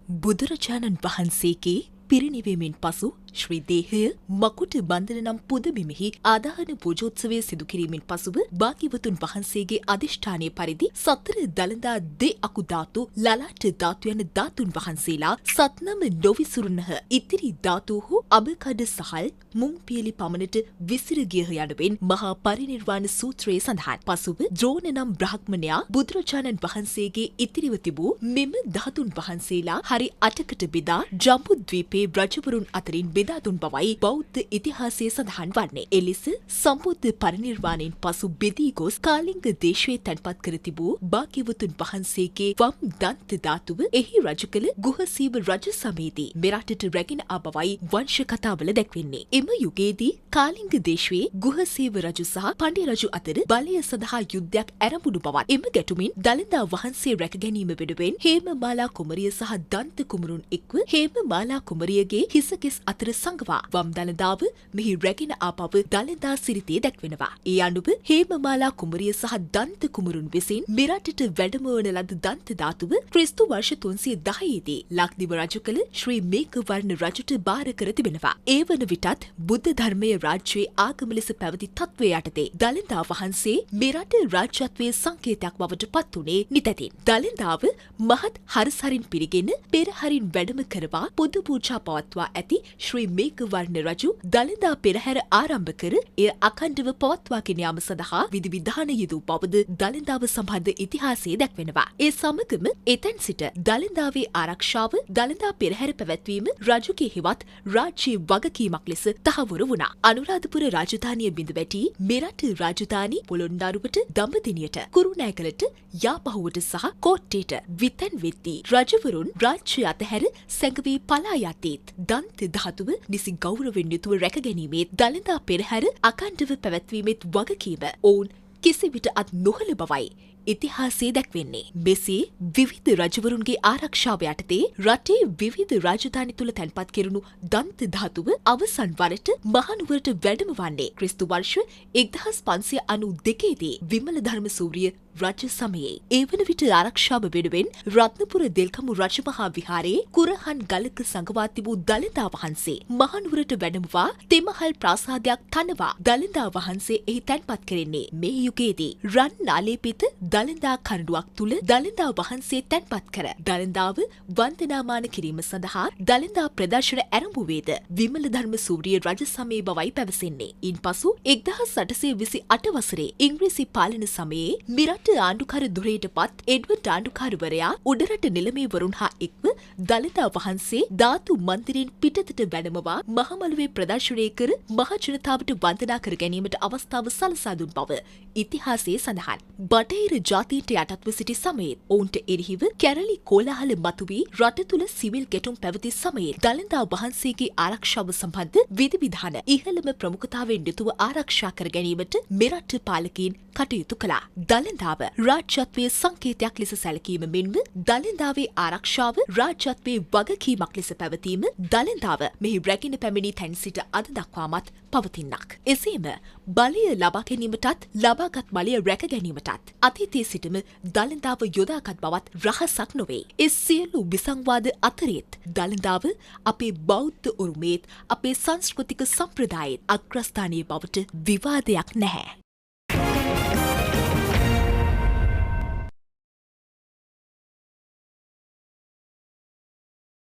බුදුරජාණන් වහන්සේගේ පිරිනිවීමෙන් පසු ශ්‍රී දේහය මකුට බන්ධන නම් පුදබිමෙහි ආදාහන පූජෝත්සවය සිදු කිරීමෙන් පසුව භාග්‍යවතුන් වහන්සේගේ අධිෂ්ඨානය පරිදි සතර දළදා දෙ අකු ධාතු ලලාට ධාතු යන ධාතුන් වහන්සේලා සත්නම නොවිසුරුනහ ඉතිරි ධාතුහු අබකඩ සහල් මුං පියලි පමණට විසිර ගියහ යනුවෙන් මහා පරිනිර්වාණ සූත්‍රයේ සඳහන්. පසුව ද්‍රෝණ නම් බ්‍රහ්මණයා බුදුරජාණන් වහන්සේගේ ඉතිරිව තිබූ මෙම ධාතුන් වහන්සේලා හරි 8කට බෙදා ජම්බුද්වීපයේ රජවරුන් අතරින් බෙදා දුන් බවයි බෞද්ධ ඉතිහාසයේ සඳහන් වන්නේ. එලෙස සම්බුද්ධ පරිනිර්වාණයෙන් පසු බෙදී ගොස් කාලිංග දේශයේ තැන්පත් කර තිබූ භාග්‍යවතුන් වහන්සේගේ වම් දන්ත ධාතුව එහි රජ කළ ගුහසීව රජ සමයේදී මෙරටට රැගෙන ආ බවයි වංශ කතාවල දැක්වෙන්නේ. එම යුගයේදී කාලිංග දේශයේ ගුහසීව රජු සහ පණ්ඩිය රජු අතර බලය සඳහා යුද්ධයක් ඇරඹුණු බවත් එම ගැටුමින් දළදා වහන්සේ රැක ගැනීම වෙනුවෙන් හේමමාලා කුමරිය සහ දන්ත කුමරුන් එක්ව හේමමාලා කුමරියගේ හිසකෙස් අතර සංගවා වම් දළදාව මෙහි රැගෙන ආ බව දළදා සිරිතේ දැක්වෙනවා. ඒ අනුව හේමමාලා කුමරිය සහ දන්ත කුමරුන් විසින් මෙරටට වැඩමවන ලද දන්ත ධාතුව ක්‍රිස්තු වර්ෂ 310 දී ලක්දිව රජු කළ ශ්‍රී මේඝවර්ණ රජුට බාර කර තිබෙනවා. ඒ වන විටත් බුද්ධ ධර්මයේ රාජ්‍යයේ ආගම ලෙස පැවති තත්ත්වය යටතේ දළදා වහන්සේ මෙරට රාජ්‍යත්වයේ සංකේතයක් බවට පත් වුණේ නිතැතින්. දළදාව මහත් හරසරින් පිරිගෙන පෙරහරින් වැඩම කරවා පුද පූජා පවත්වා ඇති ශ්‍රී මේඝවර්ණ රජු දළදා පෙරහැර ආරම්භ කර එය අඛණ්ඩව පවත්වාගෙන යාම සඳහා විධි විධාන යෙදූ බවද දළදාව සම්බන්ධ ඉතිහාසයේ දැක්වෙනවා. ඒ සමගම එතැන් සිට දළදාවේ ආරක්ෂාව දළදා පෙරහැර පැවැත්වීම රජුගේ හෙවත් රාජ්‍යයේ වගකීමක් ලෙස තහවුරු වුණා. අනුරාධපුර රාජධානිය බිඳවැටි මෙරට රාජධානි පොළොන්නරුවට දඹදෙණියට කුරුණෑගලට යාපහුවට සහ කෝට්ටේට විතැන් වෙද්දී රජවරුන් රාජ්‍ය අතහැර සැඟවී පලා යතීත් දන්ත ධාතුව නිසි ගෞරවයෙන් යුතුව රැකගැනීමේත් දළදා පෙරහැර අඛණ්ඩව පැවැත්වීමේත් වගකීම ඔවුන් කිසිවිට අත් නොහළ බවයි ඉතිහාසයේ දැක්වෙන්නේ. මෙසේ විවිධ රජවරුන්ගේ ආරක්ෂාව යටතේ රටේ විවිධ රාජධානි තුල තැන්පත් කෙරුණු දන්ත ධාතුව අවසන් වරට මහනුවරට වැඩම වන්නේ ක්‍රිස්තු වර්ෂ 1592 දී විමල ධර්ම සූරිය රජ සමයේ. ඒ වන විට ආරක්ෂාව වෙනුවෙන් රත්නපුර දෙල්කමු රජමහා විහාරයේ කුරහන් ගලක සංගවා තිබූ දළදා වහන්සේ මහනුවරට වැඩමවා තෙමහල් ප්‍රාසාදයක් තනවා දළදා වහන්සේ එහි තැන්පත් කෙරෙන්නේ මේ යුගයේදී රන් නාලේපිත දළදා කරඬුවක් තුල දළදා වහන්සේ තැන්පත් කර දළදාව වන්දනාමාන කිරීම සඳහා දළදා ප්‍රදර්ශන ඇරඹුවේද විමල ධර්ම සූරිය රජ සමයේ බවයි පැවසෙන්නේ. ඉන්පසු 1828 වසරේ ඉංග්‍රීසි පාලන සමයේ මිරට ආණ්ඩුකාර ධුරයට පත් එඩ්වඩ් ආණ්ඩුකාරවරයා උඩරට නිලමේවරුන් හා එක්ව දළදා වහන්සේ ධාතු මන්දිරයෙන් පිටතට වැඩමවා මහමළුවේ ප්‍රදර්ශනය කර මහ ජනතාවට වන්දනා කර ගැනීමට අවස්ථාව සලසා දුන් බව ඉතිහාසයේ සඳහන්. බටහිර ජාතීන්ට යටත්ව සිටි සමයේත් ඔවුන්ට එරෙහිව කැරලි කෝලාහල මතුවී රට තුළ සිවිල් ගැටුම් පැවති සමයේත් දළදා වහන්සේගේ ආරක්ෂාව සම්බන්ධ විධි විධාන ඉහළම ප්‍රමුඛතාවයෙන් යුතුව ආරක්ෂා කර ගැනීමට මෙරට පාලකයින් කටයුතු කළා. දළදාව රාජ්‍යත්වයේ සංකේතයක් ලෙස සැලකීම මෙන්ම දළදාවේ ආරක්ෂාව රාජ්‍යත්වයේ වගකීමක් ලෙස පැවතීම දළදාව මෙහි රැගෙන පැමිණි තැන් සිට අද දක්වාමත් පවතින්නක්. එසේම බලය ලබා ගැනීමටත් ලබාගත් බලය රැක ගැනීමටත් අතීතයේ සිටම දළදාව යොදාගත් බවත් රහසක් නොවේ. ඒ සියලු විසංවාද අතරේත් දළදාව අපේ බෞද්ධ උරුමේත් අපේ සංස්කෘතික සම්ප්‍රදායෙත් අග්‍රස්ථානයේ බවට විවාදයක් නැහැ.